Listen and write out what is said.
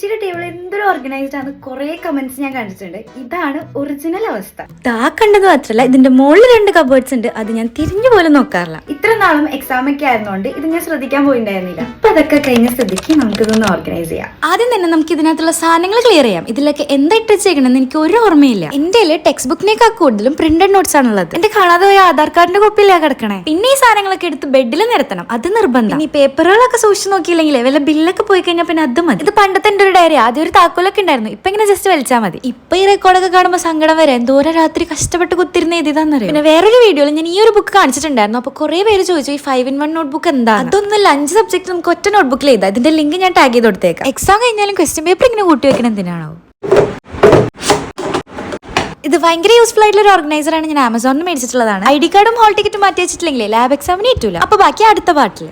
ചേച്ചിയുടെ ടേബിൾ എന്തൊരു ഓർഗനൈസ്ഡ് ആണ്. കുറെ കമന്റ്സ് ഞാൻ കണ്ടിട്ടുണ്ട്. ഇതാണ് ഒറിജിനൽ അവസ്ഥ. താ കണ്ടത് മാത്രല്ല ഇതിന്റെ മുകളിൽ 2 കബേർഡ്സ് ഉണ്ട്. അത് ഞാൻ തിരിഞ്ഞു പോലും നോക്കാറില്ല. ഇത്ര നാളും എക്സാം ഒക്കെ ആയിരുന്നോണ്ട് ഇത് ഞാൻ ശ്രദ്ധിക്കാൻ പോയിണ്ടായിരുന്നില്ല. ഇപ്പൊ അതൊക്കെ കഴിഞ്ഞ സ്ഥിതിക്ക് നമുക്കിതൊന്ന് ഓർഗനൈസ് ചെയ്യാം. ആദ്യം തന്നെ നമുക്ക് ഇതിനകത്തുള്ള സാധനങ്ങൾ ക്ലിയർ ചെയ്യാം. ഇതിലൊക്കെ എന്താ ഇട്ട് വെച്ചേക്കണെന്ന് എനിക്ക് ഒരു ഓർമ്മയില്ല. എന്റെ ടെക്സ്റ്റ് ബുക്കിനേക്കാൾ കൂടുതലും പ്രിന്റഡ് നോട്ട്സ് ആണുള്ളത്. എന്റെ കാണാതെ പോയ ആധാർ കാർഡിന്റെ കോപ്പിയിലാ കിടക്കണേ. പിന്നെ ഈ സാധനങ്ങളൊക്കെ എടുത്ത് ബെഡിൽ നിരത്തണം. അത് നിർബന്ധം. ഈ പേപ്പറുകളൊക്കെ സൂക്ഷിച്ചു നോക്കിയില്ലെങ്കിലേ വല്ല ബില്ലൊക്കെ പോയി കഴിഞ്ഞാൽ പിന്നെ അത് മതി. ഇത് പണ്ടത്തെ എന്റെ ഒരു ഡയറി. ആദ്യം ഒരു താക്കോലൊക്കെ ഉണ്ടായിരുന്നു. ഇപ്പൊ ഇങ്ങനെ ജസ്റ്റ് വലിച്ചാൽ മതി. ഇപ്പൊ ഈ റെക്കോർഡൊക്കെ കാണുമ്പോൾ സങ്കടം വരെ എന്തോരം രാത്രി കഷ്ടപ്പെട്ട് കുത്തിരുന്ന എഴുതിയതാന്നറിയാം. പിന്നെ വേറൊരു വീഡിയോയിൽ ഞാൻ ഈ ഒരു ബുക്ക് കാണിച്ചിട്ടുണ്ടായിരുന്നു. അപ്പൊ കുറെ പേര് ചോദിച്ചു ഈ 5-in-1 നോട്ട്ബുക്ക് എന്താ. അതൊന്നും 5 സബ്ജക്ട് നമുക്ക് ഒറ്റ നോട്ട്ബുക്കിൽ എഴുതാം. ഇതിന്റെ ലിങ്ക് ഞാൻ ടാഗ് ചെയ്ത് കൊടുത്തേക്കാം. എക്സാം കഴിഞ്ഞാലും ക്വസ്റ്റ്യൻ പേപ്പർ ഇങ്ങനെ കൂട്ടി വെക്കണം എന്തിനാണോ. ഇത് ഭയങ്കര യൂസ്ഫുൾ ആയിട്ടുള്ള ഒരു ഓർഗനൈസർ ആണ്. ഞാൻ ആമസോണിൽ മേടിച്ചിട്ടുള്ളതാണ്. ID കാർഡും ഹോൾ ടിക്കറ്റും മാറ്റി വെച്ചിട്ടില്ലെങ്കിൽ ലാബ് എക്സാമിന് കിട്ടൂല. അപ്പൊ ബാക്കി അടുത്ത പാട്ടില്.